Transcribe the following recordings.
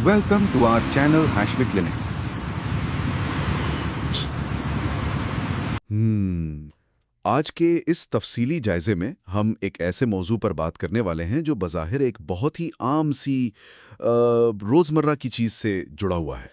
Welcome to our channel Hashvi Clinics. आज के इस तफसीली जायजे में हम एक ऐसे मौजू पर बात करने वाले हैं जो बज़ाहिर एक बहुत ही आम सी रोज़मर्रा की चीज़ से जुड़ा हुआ है।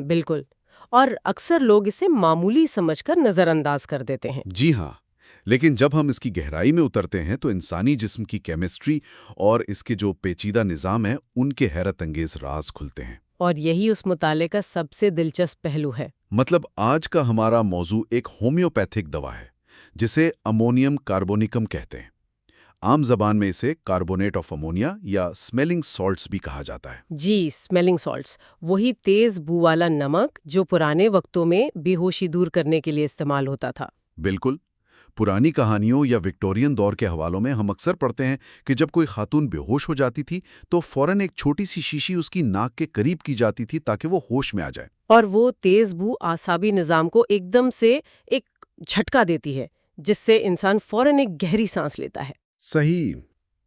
बिल्कुल। और अक्सर लोग इसे मामूली समझकर नजरअंदाज कर देते हैं। जी हाँ, लेकिन जब हम इसकी गहराई में उतरते हैं तो इंसानी जिस्म की केमिस्ट्री और इसके जो पेचीदा निज़ाम है उनके हैरत अंगेज राज खुलते हैं। और यही उस मुताले का सबसे दिलचस्प पहलू है। मतलब आज का हमारा मौजू एक होम्योपैथिक दवा है जिसे अमोनियम कार्बोनिकम कहते हैं। आम जबान में इसे कार्बोनेट ऑफ अमोनिया या स्मेलिंग सॉल्ट्स भी कहा जाता है। जी, स्मेलिंग सॉल्ट्स, वही तेज बू वाला नमक जो पुराने वक्तों में बेहोशी दूर करने के लिए इस्तेमाल होता था। बिल्कुल। पुरानी कहानियों या विक्टोरियन दौर के हवालों में हम अक्सर पढ़ते हैं कि जब कोई खातून बेहोश हो जाती थी तो फौरन एक छोटी सी शीशी उसकी नाक के करीब की जाती थी ताकि वो होश में आ जाए। और वो तेज बू आसाबी निजाम को एकदम से एक झटका देती है, जिससे इंसान फौरन एक गहरी सांस लेता है। सही।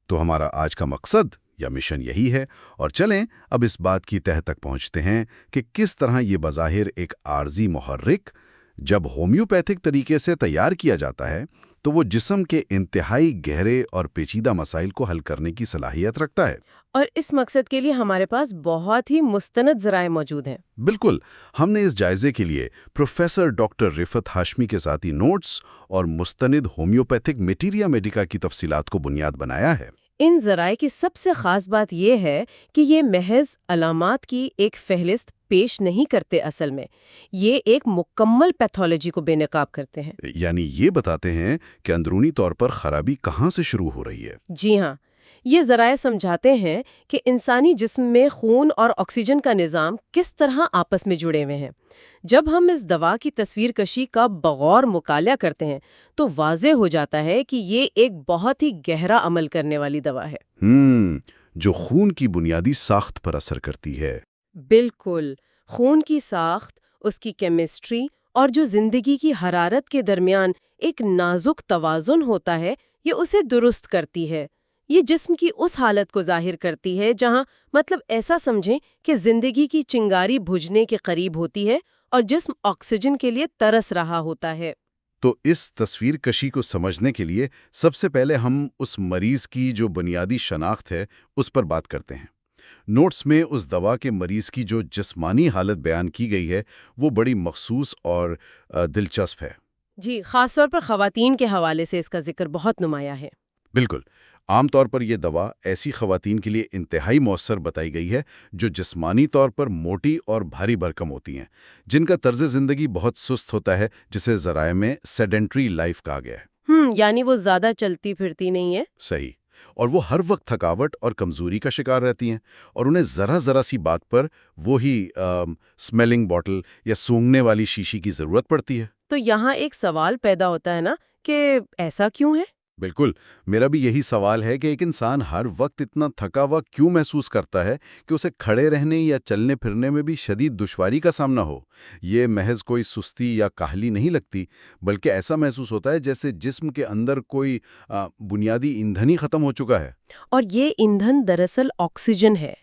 तो हमारा आज का मकसद या मिशन यही है, और चलें अब इस बात की तह तक पहुंचते हैं कि किस तरह ये बज़ाहिर एक आर्जी मुहर्रिक जब होम्योपैथिक तरीके से तैयार किया जाता है तो वो जिस्म के इंतहाई गहरे और पेचीदा मसाइल को हल करने की सलाहियत रखता है। और इस मकसद के लिए हमारे पास बहुत ही मुस्तनद ज़राए मौजूद हैं। बिल्कुल। हमने इस जायजे के लिए प्रोफेसर डॉक्टर रिफत हाशमी के साथी नोट्स और मुस्तनिद होम्योपैथिक मटीरिया मेडिका की तफसीलात को बुनियाद बनाया है। इन ज़राए की सबसे ख़ास बात यह है कि ये महज अलामात की एक फहरिस्त पेश नहीं करते, असल में ये एक मुकम्मल पैथोलॉजी को बेनकाब करते हैं। यानी ये बताते हैं कि अंदरूनी तौर पर खराबी कहाँ से शुरू हो रही है। जी हाँ, ये ज़राए समझाते हैं कि इंसानी जिस्म में खून और ऑक्सीजन का निज़ाम किस तरह आपस में जुड़े हुए हैं। जब हम इस दवा की तस्वीर कशी का बगौर मुताला करते हैं तो वाज़े हो जाता है कि ये एक बहुत ही गहरा अमल करने वाली दवा है। जो खून की बुनियादी साख्त पर असर करती है। बिल्कुल। खून की साख्त, उसकी केमिस्ट्री और जो जिंदगी की हरारत के दरमियान एक नाजुक तवाज़ुन होता है, ये उसे दुरुस्त करती है। ये जिस्म की उस हालत को जाहिर करती है जहाँ मतलब ऐसा समझें कि जिंदगी की चिंगारी बुझने के करीब होती है और जिस्म ऑक्सीजन के लिए तरस रहा होता है। तो इस तस्वीर कशी को समझने के लिए सबसे पहले हम उस मरीज की जो बुनियादी शनाख्त है उस पर बात करते हैं। नोट्स में उस दवा के मरीज की जो जिस्मानी हालत बयान की गई है वो बड़ी मखसूस और दिलचस्प है। जी, खासतौर पर ख़वातीन के हवाले से इसका जिक्र बहुत नुमाया है। बिल्कुल। आमतौर पर यह दवा ऐसी खवातीन के लिए इंतहाई मौसर बताई गई है जो जिस्मानी तौर पर मोटी और भारी भरकम होती हैं, जिनका तर्ज ज़िंदगी बहुत सुस्त होता है, जिसे ज़राए में सेडेंट्री लाइफ कहा गया है। यानी वो ज़्यादा चलती फिरती नहीं है। सही। और वो हर वक्त थकावट और कमज़ोरी का शिकार रहती हैं, और उन्हें ज़रा सी बात पर वो ही स्मेलिंग बॉटल या सूंघने वाली शीशी की ज़रूरत पड़ती है। तो यहाँ एक सवाल पैदा होता है ना कि ऐसा क्यों है? बिल्कुल। मेरा भी यही सवाल है कि एक इंसान हर वक्त इतना थका हुआ क्यों महसूस करता है कि उसे खड़े रहने या चलने फिरने में भी शदीद दुश्वारी का सामना हो। ये महज कोई सुस्ती या काहली नहीं लगती, बल्कि ऐसा महसूस होता है जैसे जिस्म के अंदर कोई बुनियादी ईंधन ही खत्म हो चुका है। और ये ईंधन दरअसल ऑक्सीजन है।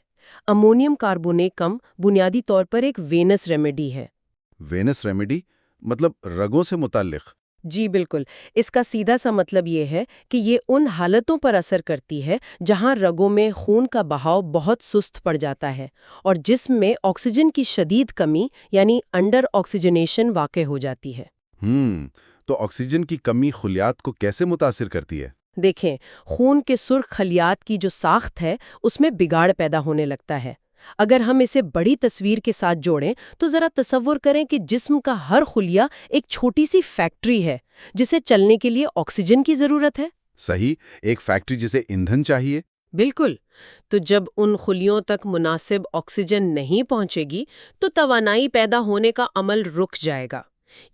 अमोनियम कार्बोनेटम बुनियादी तौर पर एक वेनस रेमेडी है। वेनस रेमेडी मतलब रगों से मुताल्लिक? जी बिल्कुल। इसका सीधा सा मतलब ये है कि ये उन हालतों पर असर करती है जहां रगों में खून का बहाव बहुत सुस्त पड़ जाता है और जिस्म में ऑक्सीजन की शदीद कमी यानी अंडर ऑक्सीजनेशन वाक़ई हो जाती है। तो ऑक्सीजन की कमी खुलियात को कैसे मुतासिर करती है? देखें, खून के सुर्ख खलियात की जो साख्त है उसमें बिगाड़ पैदा होने लगता है। अगर हम इसे बड़ी तस्वीर के साथ जोड़ें तो जरा तसव्वुर करें कि जिस्म का हर खुलिया एक छोटी सी फैक्ट्री है जिसे चलने के लिए ऑक्सीजन की जरूरत है। सही। एक फैक्ट्री जिसे ईंधन चाहिए। बिल्कुल। तो जब उन खुलियों तक मुनासिब ऑक्सीजन नहीं पहुंचेगी तो तवानाई पैदा होने का अमल रुक जाएगा।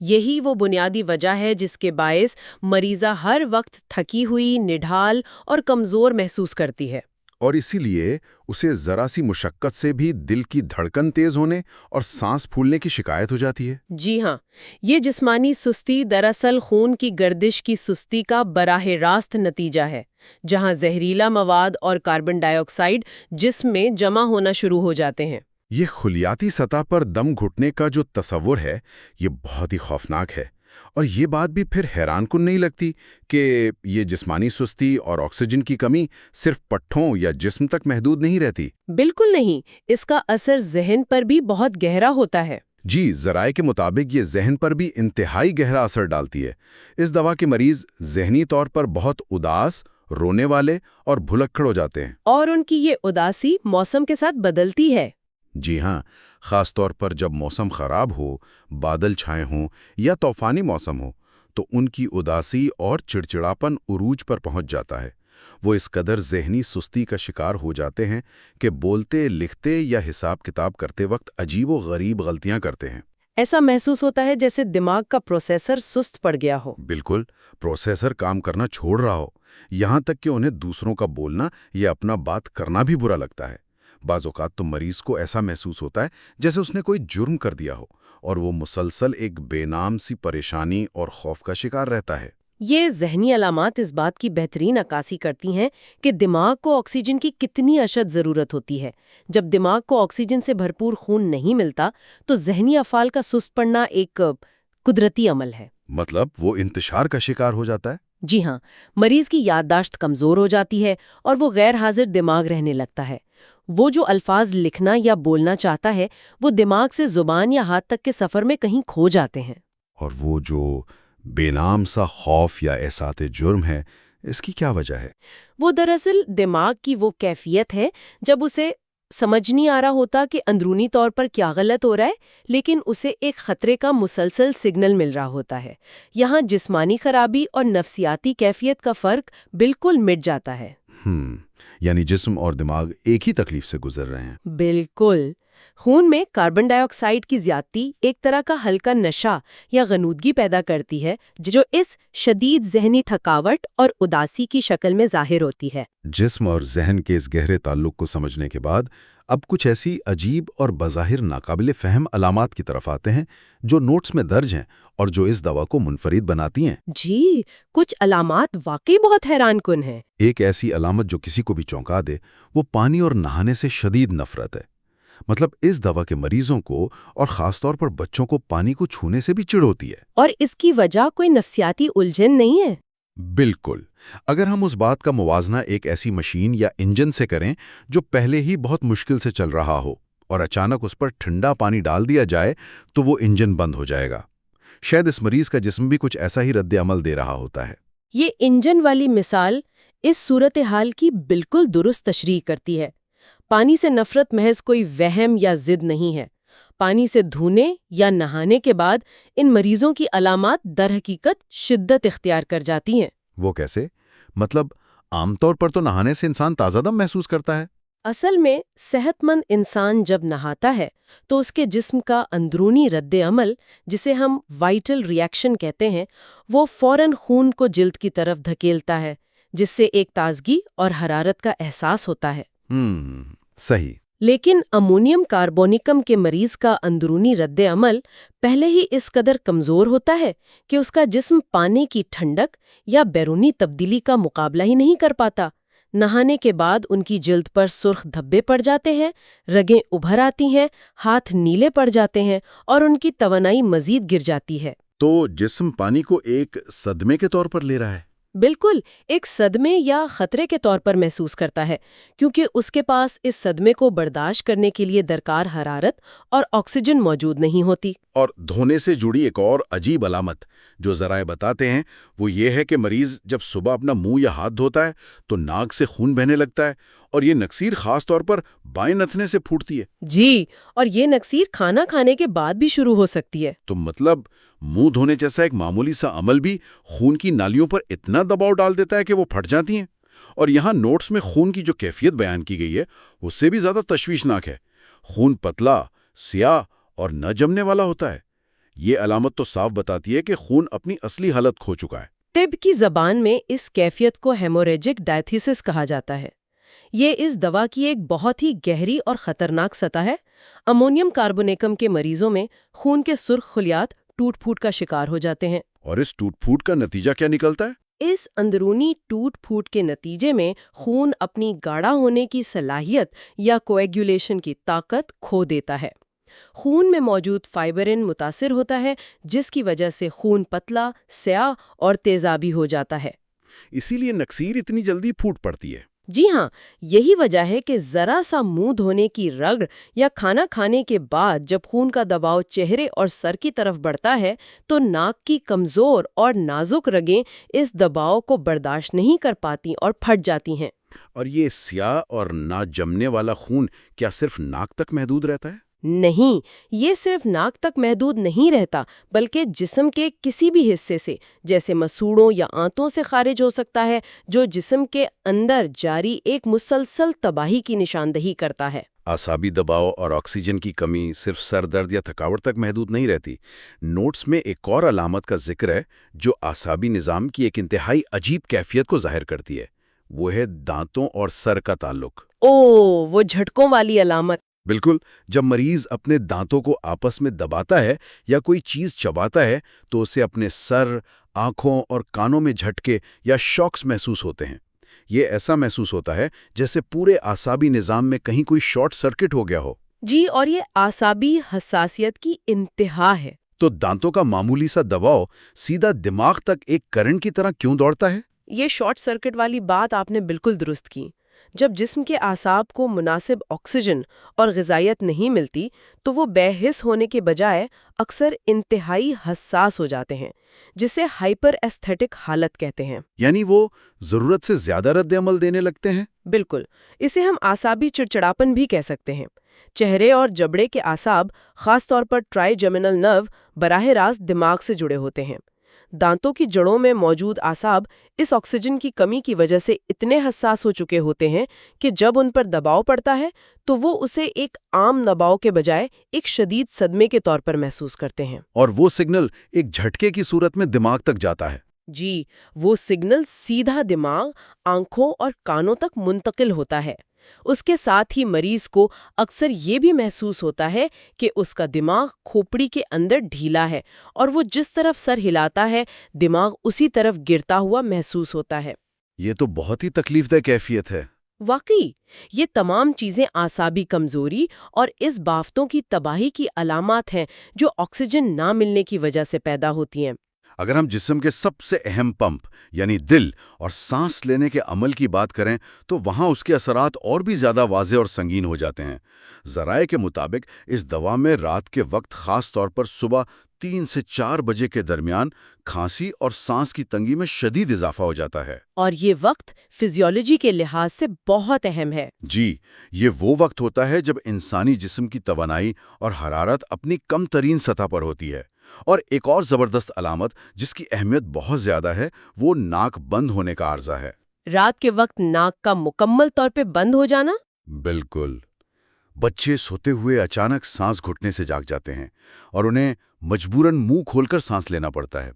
यही वो बुनियादी वजह है जिसके बायस मरीजा हर वक्त थकी हुई, निढाल और कमजोर महसूस करती है। और इसीलिए उसे ज़रा सी मुशक्क़त से भी दिल की धड़कन तेज़ होने और सांस फूलने की शिकायत हो जाती है। जी हाँ, ये जिस्मानी सुस्ती दरअसल खून की गर्दिश की सुस्ती का बराह रास्त नतीजा है, जहाँ जहरीला मवाद और कार्बन डाइऑक्साइड जिस्म में जमा होना शुरू हो जाते हैं। یہ خلیاتی سطح پر دم گھٹنے کا جو تصور ہے یہ بہت ہی خوفناک ہے، اور یہ بات بھی پھر حیران کن نہیں لگتی کہ یہ جسمانی سستی اور آکسیجن کی کمی صرف پٹھوں یا جسم تک محدود نہیں رہتی۔ بالکل نہیں، اس کا اثر ذہن پر بھی بہت گہرا ہوتا ہے۔ جی، ذرائع کے مطابق یہ ذہن پر بھی انتہائی گہرا اثر ڈالتی ہے۔ اس دوا کے مریض ذہنی طور پر بہت اداس، رونے والے اور بھلکڑ ہو جاتے ہیں۔ اور ان کی یہ اداسی موسم کے ساتھ بدلتی ہے۔ جی ہاں، خاص طور پر جب موسم خراب ہو، بادل چھائے ہوں یا طوفانی موسم ہو، تو ان کی اداسی اور چڑچڑاپن عروج پر پہنچ جاتا ہے۔ وہ اس قدر ذہنی سستی کا شکار ہو جاتے ہیں کہ بولتے، لکھتے یا حساب کتاب کرتے وقت عجیب و غریب غلطیاں کرتے ہیں۔ ایسا محسوس ہوتا ہے جیسے دماغ کا پروسیسر سست پڑ گیا ہو۔ بالکل، پروسیسر کام کرنا چھوڑ رہا ہو، یہاں تک کہ انہیں دوسروں کا بولنا یا اپنا بات کرنا بھی برا لگتا ہے۔ بعض اوقات تو مریض کو ایسا محسوس ہوتا ہے جیسے اس نے کوئی جرم کر دیا ہو، اور وہ مسلسل ایک بے نام سی پریشانی اور خوف کا شکار رہتا ہے۔ یہ ذہنی علامات اس بات کی بہترین عکاسی کرتی ہیں کہ دماغ کو آکسیجن کی کتنی اشد ضرورت ہوتی ہے۔ جب دماغ کو آکسیجن سے بھرپور خون نہیں ملتا تو ذہنی افعال کا سست پڑنا ایک قدرتی عمل ہے۔ مطلب وہ انتشار کا شکار ہو جاتا ہے؟ جی ہاں، مریض کی یادداشت کمزور ہو جاتی ہے اور وہ غیر حاضر دماغ رہنے لگتا ہے۔ وہ جو الفاظ لکھنا یا بولنا چاہتا ہے وہ دماغ سے زبان یا ہاتھ تک کے سفر میں کہیں کھو جاتے ہیں۔ اور وہ جو بے نام سا خوف یا احساس جرم ہے، اس کی کیا وجہ ہے؟ وہ دراصل دماغ کی وہ کیفیت ہے جب اسے سمجھ نہیں آ رہا ہوتا کہ اندرونی طور پر کیا غلط ہو رہا ہے، لیکن اسے ایک خطرے کا مسلسل سگنل مل رہا ہوتا ہے۔ یہاں جسمانی خرابی اور نفسیاتی کیفیت کا فرق بالکل مٹ جاتا ہے۔ یعنی جسم اور دماغ ایک ہی تکلیف سے گزر رہے ہیں۔ بالکل۔ خون میں کاربن ڈائی آکسائیڈ کی زیادتی ایک طرح کا ہلکا نشہ یا غنودگی پیدا کرتی ہے جو اس شدید ذہنی تھکاوٹ اور اداسی کی شکل میں ظاہر ہوتی ہے۔ جسم اور ذہن کے اس گہرے تعلق کو سمجھنے کے بعد اب کچھ ایسی عجیب اور بظاہر ناقابل فہم علامات کی طرف آتے ہیں جو نوٹس میں درج ہیں اور جو اس دوا کو منفرد بناتی ہیں۔ جی، کچھ علامات واقعی بہت حیران کن ہیں۔ ایک ایسی علامت جو کسی کو بھی چونکا دے وہ پانی اور نہانے سے شدید نفرت ہے۔ مطلب اس دوا کے مریضوں کو اور خاص طور پر بچوں کو پانی کو چھونے سے بھی چڑ ہوتی ہے۔ اور اس کی وجہ کوئی نفسیاتی الجھن نہیں ہے۔ بالکل۔ اگر ہم اس بات کا موازنہ ایک ایسی مشین یا انجن سے کریں جو پہلے ہی بہت مشکل سے چل رہا ہو اور اچانک اس پر ٹھنڈا پانی ڈال دیا جائے تو وہ انجن بند ہو جائے گا۔ شاید اس مریض کا جسم بھی کچھ ایسا ہی رد عمل دے رہا ہوتا ہے۔ یہ انجن والی مثال اس صورتحال کی بالکل درست تشریح کرتی ہے۔ پانی سے نفرت محض کوئی وہم یا ضد نہیں ہے۔ پانی سے دھونے یا نہانے کے بعد ان مریضوں کی علامات در حقیقت شدت اختیار کر جاتی ہیں۔ وہ کیسے؟ مطلب عام طور پر تو نہانے سے انسان تازہ دم محسوس کرتا ہے۔ اصل میں صحت مند انسان جب نہاتا ہے تو اس کے جسم کا اندرونی رد عمل، جسے ہم وائٹل ری ایکشن کہتے ہیں، وہ فوراً خون کو جلد کی طرف دھکیلتا ہے، جس سے ایک تازگی اور حرارت کا احساس ہوتا ہے۔ صحیح۔ لیکن امونیم کاربونیکم کے مریض کا اندرونی رد عمل پہلے ہی اس قدر کمزور ہوتا ہے کہ اس کا جسم پانی کی ٹھنڈک یا بیرونی تبدیلی کا مقابلہ ہی نہیں کر پاتا۔ نہانے کے بعد ان کی جلد پر سرخ دھبے پڑ جاتے ہیں، رگیں ابھر آتی ہیں، ہاتھ نیلے پڑ جاتے ہیں اور ان کی توانائی مزید گر جاتی ہے۔ تو جسم پانی کو ایک صدمے کے طور پر لے رہا ہے؟ بالکل، ایک صدمے یا خطرے کے طور پر محسوس کرتا ہے، کیونکہ اس کے پاس اس صدمے کو برداشت کرنے کے لیے درکار حرارت اور آکسیجن موجود نہیں ہوتی۔ اور دھونے سے جڑی ایک اور عجیب علامت جو ذرائع بتاتے ہیں وہ یہ ہے کہ مریض جب صبح اپنا منہ یا ہاتھ دھوتا ہے تو ناک سے خون بہنے لگتا ہے، اور یہ نکسیر خاص طور پر بائیں نتنے سے پھوٹتی ہے۔ جی، اور یہ نکسیر کھانا کھانے کے بعد بھی شروع ہو سکتی ہے۔ تو مطلب منہ دھونے جیسا ایک معمولی سا عمل بھی خون کی نالیوں پر اتنا دباؤ ڈال دیتا ہے کہ وہ پھٹ جاتی ہیں۔ اور یہاں نوٹس میں خون کی جو کیفیت بیان کی گئی ہے اس سے بھی زیادہ تشویشناک ہے۔ خون پتلا، سیاہ اور نہ جمنے والا ہوتا ہے۔ یہ علامت تو صاف بتاتی ہے کہ خون اپنی اصلی حالت کھو چکا ہے۔ طب کی زبان میں اس کیفیت کو ہیموریجک ڈائتھیسس کہا جاتا ہے۔ یہ اس دوا کی ایک بہت ہی گہری اور خطرناک سطح ہے۔ امونیم کاربونیکم کے مریضوں میں خون کے سرخ خلیات ٹوٹ پھوٹ کا شکار ہو جاتے ہیں۔ اور اس ٹوٹ پھوٹ کا نتیجہ کیا نکلتا ہے؟ इस अंदरूनी टूट फूट के नतीजे में खून अपनी गाढ़ा होने की सलाहियत या कोएगुलेशन की ताकत खो देता है। खून में मौजूद फाइबरिन मुतासिर होता है, जिसकी वजह से खून पतला, स्याह और तेजाबी हो जाता है। इसीलिए नक्सीर इतनी जल्दी फूट पड़ती है। जी हाँ, यही वजह है कि जरा सा मुंह धोने की रगड़ या खाना खाने के बाद जब खून का दबाव चेहरे और सर की तरफ बढ़ता है तो नाक की कमजोर और नाजुक रगें इस दबाव को बर्दाश्त नहीं कर पाती और फट जाती हैं। और ये स्याह और ना जमने वाला खून क्या सिर्फ नाक तक महदूद रहता है? नहीं, ये सिर्फ नाक तक महदूद नहीं रहता, बल्कि जिस्म के किसी भी हिस्से से, जैसे मसूड़ों या आंतों से खारिज हो सकता है, जो जिस्म के अंदर जारी एक मुसलसल तबाही की निशानदही करता है। आसाबी दबाव और ऑक्सीजन की कमी सिर्फ सर दर्द या थकावट तक महदूद नहीं रहती। नोट्स में एक और अलामत का जिक्र है जो आसाबी निज़ाम की एक इंतहाई अजीब कैफियत को जाहिर करती है। वो है दांतों और सर का ताल्लुक। वो झटकों वाली अलामत। बिल्कुल, जब मरीज अपने दांतों को आपस में दबाता है या कोई चीज चबाता है तो उसे अपने सर, आंखों और कानों में झटके या शॉक्स महसूस होते हैं। ये ऐसा महसूस होता है जैसे पूरे आसाबी निज़ाम में कहीं कोई शॉर्ट सर्किट हो गया हो। जी, और ये आसाबी हसासियत की इंतहा है। तो दांतों का मामूली सा दबाव सीधा दिमाग तक एक करंट की तरह क्यों दौड़ता है? ये शॉर्ट सर्किट वाली बात आपने बिल्कुल दुरुस्त की। जब जिस्म के आसाब को मुनासिब ऑक्सीजन और ग़िज़ाइयत नहीं मिलती तो वो बेहिस होने के बजाय अक्सर इंतहाई हसास हो जाते हैं, जिसे हाइपर एस्थेटिक हालत कहते हैं। यानी वो ज़रूरत से ज़्यादा रद्द-ए-अमल देने लगते हैं? बिल्कुल, इसे हम आसाबी चिड़चिड़ापन भी कह सकते हैं। चेहरे और जबड़े के आसाब, खास तौर पर ट्राइजेमिनल नर्व, बराह रास्त दिमाग से जुड़े होते हैं। दांतों की जड़ों में मौजूद आसाब इस ऑक्सीजन की कमी की वजह से इतने हसास हो चुके होते हैं कि जब उन पर दबाव पड़ता है तो वो उसे एक आम दबाव के बजाय एक शदीद सदमे के तौर पर महसूस करते हैं। और वो सिग्नल एक झटके की सूरत में दिमाग तक जाता है। जी, वो सिग्नल सीधा दिमाग, आंखों और कानों तक मुंतकिल होता है। उसके साथ ही मरीज को अक्सर ये भी महसूस होता है कि उसका दिमाग खोपड़ी के अंदर ढीला है और वो जिस तरफ सर हिलाता है दिमाग उसी तरफ गिरता हुआ महसूस होता है। ये तो बहुत ही तकलीफदेह कैफियत है। वाकई, ये तमाम चीजें आसाबी कमजोरी और इस बाफ्तों की तबाही की अलामत हैं जो ऑक्सीजन ना मिलने की वजह से पैदा होती हैं। अगर हम जिस्म के सबसे अहम पंप यानी दिल और सांस लेने के अमल की बात करें तो वहाँ उसके असरात और भी ज़्यादा वाज़े और संगीन हो जाते हैं। ज़राए के मुताबिक इस दवा में रात के वक्त ख़ास तौर पर सुबह 3 से 4 बजे के दरमियान खांसी और सांस की तंगी में शदीद इजाफा हो जाता है। और ये वक्त फिजियोलॉजी के लिहाज से बहुत अहम है। जी, ये वो वक्त होता है जब इंसानी जिस्म की तवानाई और हरारत अपनी कम तरीन सतह पर होती है। और एक और ज़बरदस्त अलामत जिसकी अहमियत बहुत ज़्यादा है वो नाक बंद होने का आर्जा है। रात के वक्त नाक का मुकम्मल तौर पे बंद हो जाना? बिल्कुल। बच्चे सोते हुए अचानक सांस घुटने से जाग जाते हैं और उन्हें मजबूरन मुंह खोलकर सांस लेना पड़ता है।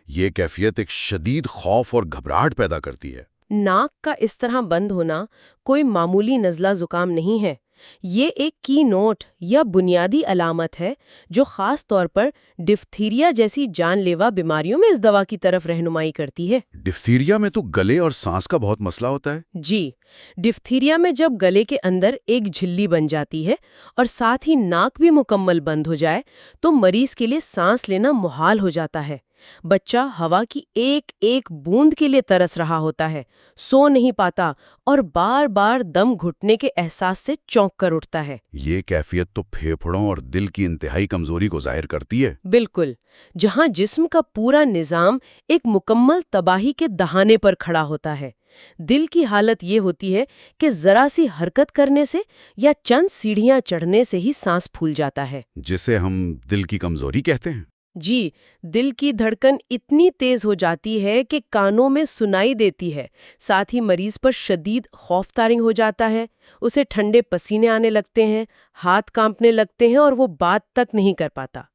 ये कैफियत एक शदीद खौफ और घबराहट पैदा करती है। नाक का इस तरह बंद होना कोई मामूली नज़ला जुकाम नहीं है। ये एक की नोट या बुनियादी अलामत है जो खास तौर पर डिफ्थीरिया जैसी जानलेवा बीमारियों में इस दवा की तरफ रहनुमाई करती है। डिफ्थीरिया में तो गले और सांस का बहुत मसला होता है। जी, डिफ्थीरिया में जब गले के अंदर एक झिल्ली बन जाती है और साथ ही नाक भी मुकम्मल बंद हो जाए तो मरीज के लिए सांस लेना मुहाल हो जाता है। बच्चा हवा की एक एक बूंद के लिए तरस रहा होता है, सो नहीं पाता और बार बार दम घुटने के एहसास से चौंक कर उठता है। ये कैफियत तो फेफड़ों और दिल की इंतहाई कमजोरी को जाहिर करती है। बिल्कुल, जहां जिस्म का पूरा निजाम एक मुकम्मल तबाही के दहाने पर खड़ा होता है। दिल की हालत ये होती है कि जरा सी हरकत करने से या चंद सीढ़ियां चढ़ने से ही सांस फूल जाता है, जिसे हम दिल की कमजोरी कहते हैं। जी, दिल की धड़कन इतनी तेज हो जाती है कि कानों में सुनाई देती है। साथ ही मरीज पर शदीद खौफ तारिंग हो जाता है। उसे ठंडे पसीने आने लगते हैं, हाथ कांपने लगते हैं और वो बात तक नहीं कर पाता।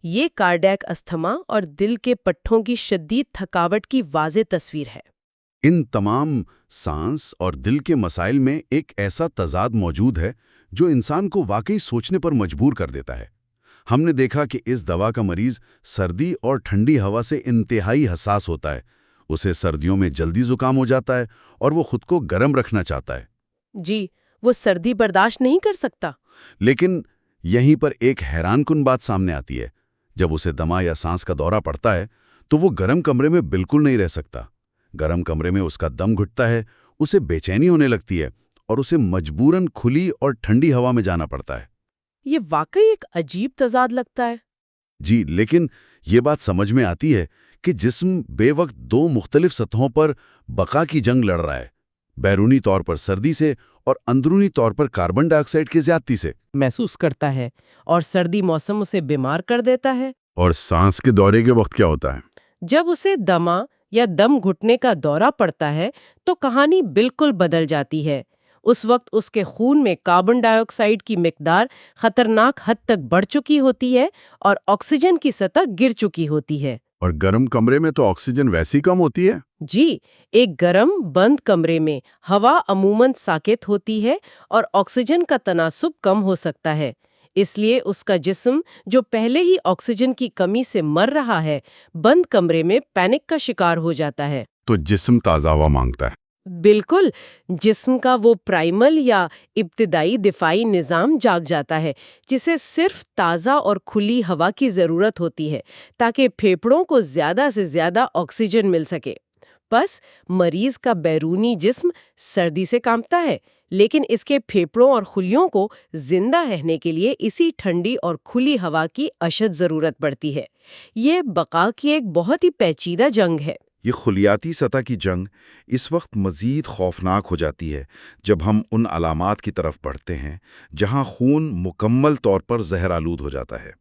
ये कार्डियक अस्थमा और दिल के पट्टों की शदीद थकावट की वाज़ेह तस्वीर है। इन तमाम सांस और दिल के मसाइल में एक ऐसा तजाद मौजूद है जो इंसान को वाकई सोचने पर मजबूर कर देता है। हमने देखा कि इस दवा का मरीज सर्दी और ठंडी हवा से इंतहाई हसास होता है। उसे सर्दियों में जल्दी जुकाम हो जाता है और वो खुद को गर्म रखना चाहता है। जी, वो सर्दी बर्दाश्त नहीं कर सकता। लेकिन यहीं पर एक हैरानकुन बात सामने आती है। जब उसे दमा या सांस का दौरा पड़ता है तो वो गर्म कमरे में बिल्कुल नहीं रह सकता। गर्म कमरे में उसका दम घुटता है, उसे बेचैनी होने लगती है और उसे मजबूरन खुली और ठंडी हवा में जाना पड़ता है। ये वाकई एक अजीब तजाद लगता है। जी, लेकिन ये बात समझ में आती है कि जिस्म बेवक्त दो मुख्तलिफ सतहों पर बका की जंग लड़ रहा है, बैरूनी तौर पर सर्दी से और अंदरूनी तौर पर कार्बन डाइऑक्साइड की ज्यादती से। महसूस करता है और सर्दी मौसम उसे बीमार कर देता है। और सांस के दौरे के वक्त क्या होता है? जब उसे दमा या दम घुटने का दौरा पड़ता है तो कहानी बिल्कुल बदल जाती है। उस वक्त उसके खून में कार्बन डाइऑक्साइड की मिकदार खतरनाक हद तक बढ़ चुकी होती है और ऑक्सीजन की सतह गिर चुकी होती है। और गर्म कमरे में तो ऑक्सीजन वैसी कम होती है। जी, एक गर्म बंद कमरे में हवा अमूमन साकेत होती है और ऑक्सीजन का तनासुब कम हो सकता है। इसलिए उसका जिस्म, जो पहले ही ऑक्सीजन की कमी से मर रहा है, बंद कमरे में पैनिक का शिकार हो जाता है। तो जिस्म ताज़ा हवा मांगता है। बिल्कुल, जिस्म का वो प्राइमल या इब्तिदाई दिफाई निज़ाम जाग जाता है, जिसे सिर्फ ताज़ा और खुली हवा की ज़रूरत होती है ताकि फेफड़ों को ज़्यादा से ज़्यादा ऑक्सीजन मिल सके। बस मरीज का बैरूनी जिस्म सर्दी से कांपता है, लेकिन इसके फेफड़ों और खुलियों को जिंदा रहने के लिए इसी ठंडी और खुली हवा की अशद ज़रूरत पड़ती है। ये बका की एक बहुत ही पेचीदा जंग है। ये खुलियाती सतह की जंग इस वक्त मज़ीद खौफनाक हो जाती है जब हम उन अलामात की तरफ बढ़ते हैं जहां खून मुकम्मल तौर पर जहरालूद हो जाता है।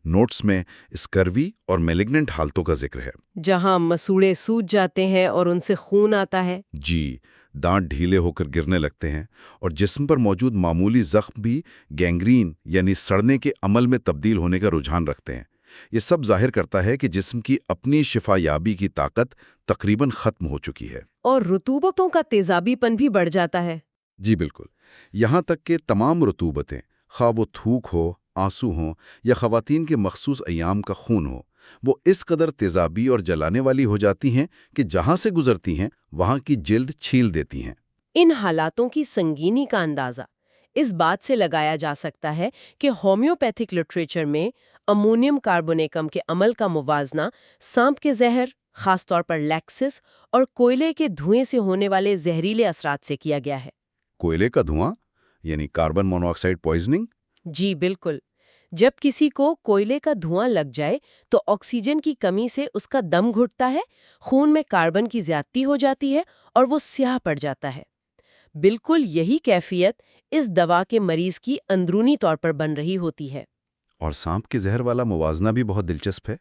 नोट्स में स्कर्वी और मैलिग्नेंट हालतों का जिक्र है, जहां मसूड़े सूज जाते हैं और उनसे खून आता है। जी, दांत ढीले होकर गिरने लगते हैं और जिस्म पर मौजूद मामूली जख्म भी गैंग्रीन यानी सड़ने के अमल में तब्दील होने का रुझान रखते हैं। ये सब जाहिर करता है कि जिस्म की अपनी शिफायाबी की ताकत तकरीबन खत्म हो चुकी है। और रुतूबतों का तेजाबीपन भी बढ़ जाता है। जी बिल्कुल, यहाँ तक कि तमाम रुतूबतें, खा वो थूक हो, आंसू हों या ख़वातीन के मखसूस अयाम का खून हो, वो इस कदर तेजाबी और जलाने वाली हो जाती हैं कि जहाँ से गुजरती हैं वहाँ की जिल्द छील देती हैं। इन हालातों की संगीनी का अंदाज़ा इस बात से लगाया जा सकता है कि होम्योपैथिक लिटरेचर में अमोनियम कार्बोनेकम के अमल का मुवाजना सांप के जहर, खासतौर पर लैक्सिस, और कोयले के धुएं से होने वाले जहरीले असरात से किया गया है। कोयले का धुआं यानी कार्बन मोनोऑक्साइड पॉइजनिंग? जी बिल्कुल। जब किसी को कोयले का धुआं लग जाए तो ऑक्सीजन की कमी से उसका दम घुटता है, खून में कार्बन की ज्यादती हो जाती है और वो स्याह पड़ जाता है। बिल्कुल यही कैफियत इस दवा के मरीज की अंदरूनी तौर पर बन रही होती है। और सांप के जहर वाला मुवाजना भी बहुत दिलचस्प है।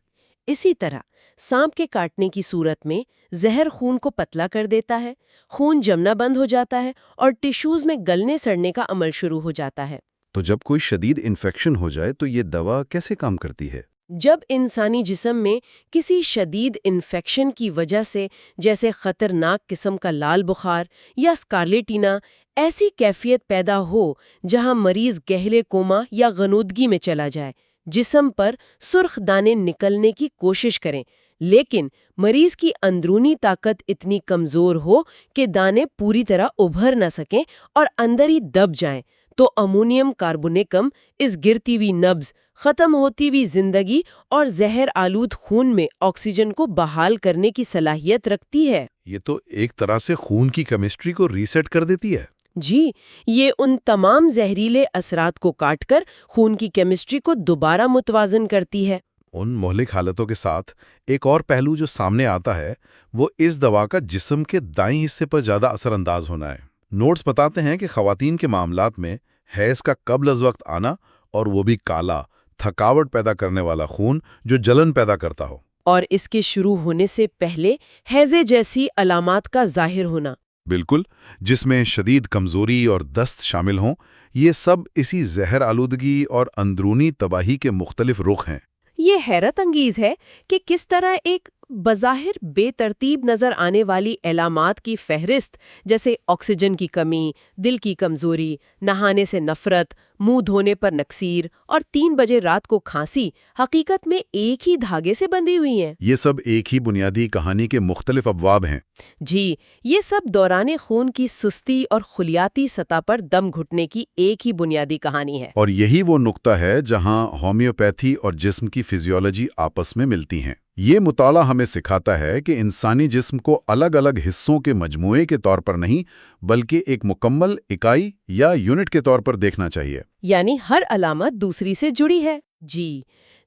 इसी तरह सांप के काटने की सूरत में जहर खून को पतला कर देता है, खून जमना बंद हो जाता है और टिश्यूज में गलने सड़ने का अमल शुरू हो जाता है। तो जब कोई शदीद इन्फेक्शन हो जाए तो ये दवा कैसे काम करती है? जब इंसानी जिस्म में किसी शदीद इन्फेक्शन की वजह से, जैसे खतरनाक किस्म का लाल बुखार या स्कारलेटिना, ऐसी कैफियत पैदा हो जहां मरीज गहरे कोमा या गनूदगी में चला जाए, जिस्म पर सुर्ख दाने निकलने की कोशिश करें, लेकिन मरीज की अंदरूनी ताकत इतनी कमजोर हो कि दाने पूरी तरह उभर न सकें और अंदर ही दब जाएं, तो अमोनियम कार्बोनेकम इस गिरती हुई नब्ज, खत्म होती हुई जिंदगी और जहर आलूद खून में ऑक्सीजन को बहाल करने की सलाहियत रखती है। ये तो एक तरह से खून की केमिस्ट्री को रीसेट कर देती है। जी, ये उन तमाम जहरीले असरात को काटकर खून की केमिस्ट्री को दोबारा मुतवाजन करती है। उन मौलिक हालतों के साथ एक और पहलू जो सामने आता है वो इस दवा का जिस्म के दाईं हिस्से पर ज़्यादा असरअंदाज होना है। नोट्स बताते हैं कि ख़वातीन के मामलात में हैज़ का कब्ल अज़ वक्त आना, और वो भी काला, थकावट पैदा करने वाला खून जो जलन पैदा करता हो, और इसके शुरू होने से पहले हैज़े जैसी अलामात का जाहिर होना। बिल्कुल, जिसमें शदीद कमज़ोरी और दस्त शामिल हों, ये सब इसी जहर आलूदगी और अंदरूनी तबाही के मुख्तलिफ रुख हैं। ये हैरत अंगीज है कि किस तरह एक بظاہر بے ترتیب نظر آنے والی علامات کی فہرست جیسے آکسیجن کی کمی، دل کی کمزوری، نہانے سے نفرت، منہ دھونے پر نکسیر اور 3 بجے رات کو کھانسی حقیقت میں ایک ہی دھاگے سے بندھی ہوئی ہیں۔ یہ سب ایک ہی بنیادی کہانی کے مختلف ابواب ہیں۔ جی، یہ سب دوران خون کی سستی اور خلیاتی سطح پر دم گھٹنے کی ایک ہی بنیادی کہانی ہے۔ اور یہی وہ نقطہ ہے جہاں ہومیوپیتھی اور جسم کی فزیولوجی آپس میں ملتی ہیں۔ یہ مطالعہ ہمیں سکھاتا ہے کہ انسانی جسم کو الگ الگ حصوں کے مجموعے کے طور پر نہیں بلکہ ایک مکمل اکائی یا یونٹ کے طور پر دیکھنا چاہیے۔ یعنی ہر علامت دوسری سے جڑی ہے۔ جی،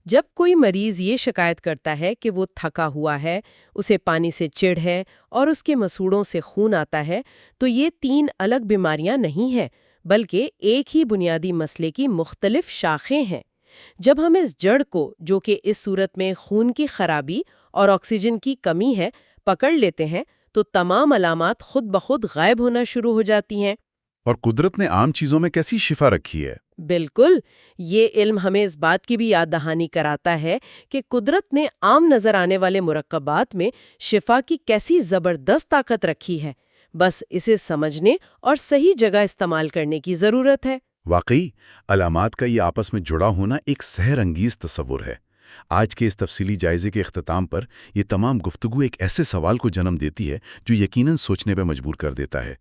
جب کوئی مریض یہ شکایت کرتا ہے کہ وہ تھکا ہوا ہے، اسے پانی سے چڑ ہے اور اس کے مسوڑوں سے خون آتا ہے، تو یہ 3 الگ بیماریاں نہیں ہیں بلکہ ایک ہی بنیادی مسئلے کی مختلف شاخیں ہیں۔ جب ہم اس جڑ کو، جو کہ اس صورت میں خون کی خرابی اور آکسیجن کی کمی ہے، پکڑ لیتے ہیں تو تمام علامات خود بخود غائب ہونا شروع ہو جاتی ہیں۔ اور قدرت نے عام چیزوں میں کیسی شفا رکھی ہے؟ بالکل، یہ علم ہمیں اس بات کی بھی یاد دہانی کراتا ہے کہ قدرت نے عام نظر آنے والے مرکبات میں شفا کی کیسی زبردست طاقت رکھی ہے، بس اسے سمجھنے اور صحیح جگہ استعمال کرنے کی ضرورت ہے۔ واقعی علامات کا یہ آپس میں جڑا ہونا ایک سحر انگیز تصور ہے۔ آج کے اس تفصیلی جائزے کے اختتام پر یہ تمام گفتگو ایک ایسے سوال کو جنم دیتی ہے جو یقیناً سوچنے پہ مجبور کر دیتا ہے۔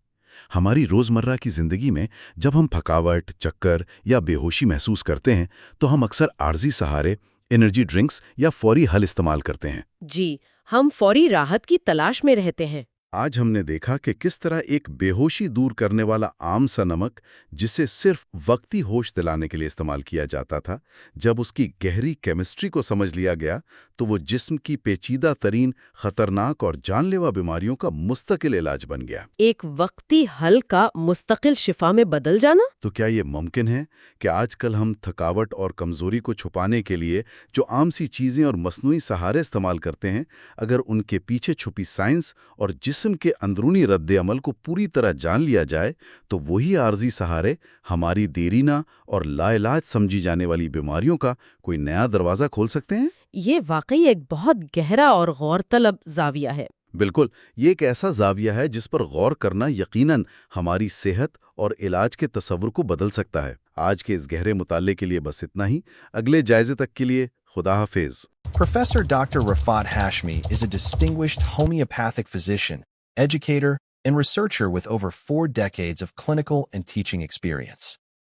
ہماری روزمرہ کی زندگی میں جب ہم تھکاوٹ، چکر یا بے ہوشی محسوس کرتے ہیں تو ہم اکثر عارضی سہارے، انرجی ڈرنکس یا فوری حل استعمال کرتے ہیں۔ جی، ہم فوری راحت کی تلاش میں رہتے ہیں۔ آج ہم نے دیکھا کہ کس طرح ایک بے ہوشی دور کرنے والا عام سا نمک، جسے صرف وقتی ہوش دلانے کے لیے استعمال کیا جاتا تھا، جب اس کی گہری کیمسٹری کو سمجھ لیا گیا تو وہ جسم کی پیچیدہ ترین، خطرناک اور جان لیوا بیماریوں کا مستقل علاج بن گیا۔ ایک وقتی حل کا مستقل شفا میں بدل جانا؟ تو کیا یہ ممکن ہے کہ آج کل ہم تھکاوٹ اور کمزوری کو چھپانے کے لیے جو عام سی چیزیں اور مصنوعی سہارے استعمال کرتے ہیں، اگر ان کے پیچھے چھپی سائنس اور جسم کے اندرونی رد عمل کو پوری طرح جان لیا جائے تو وہی عارضی سہارے ہماری دیرینہ اور لا علاج سمجھی جانے والی بیماریوں کا کوئی نیا دروازہ کھول سکتے ہیں؟ یہ واقعی ایک بہت گہرا اور غور طلب زاویہ ہے۔ بالکل، یہ ایک ایسا زاویہ ہے جس پر غور کرنا یقیناً ہماری صحت اور علاج کے تصور کو بدل سکتا ہے۔ آج کے اس گہرے مطالعے کے لیے بس اتنا ہی۔ اگلے جائزے تک کے لیے خدا حافظ۔ Professor Dr. Rafat Hashmi is a distinguished homeopathic physician, educator, and researcher with over 4 decades of clinical and teaching experience.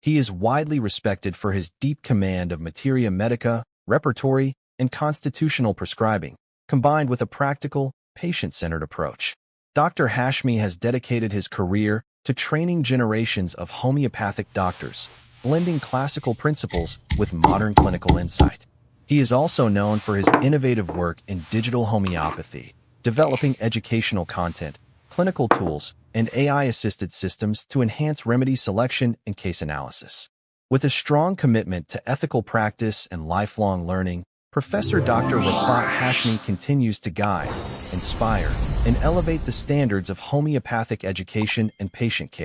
He is widely respected for his deep command of materia medica, repertory, and constitutional prescribing, combined with a practical, patient-centered approach. Dr. Hashmi has dedicated his career to training generations of homeopathic doctors, blending classical principles with modern clinical insight. He is also known for his innovative work in digital homeopathy, developing educational content, clinical tools, and AI-assisted systems to enhance remedy selection and case analysis. With a strong commitment to ethical practice and lifelong learning, Professor Dr. Rafat Hashmi continues to guide, inspire, and elevate the standards of homeopathic education and patient care.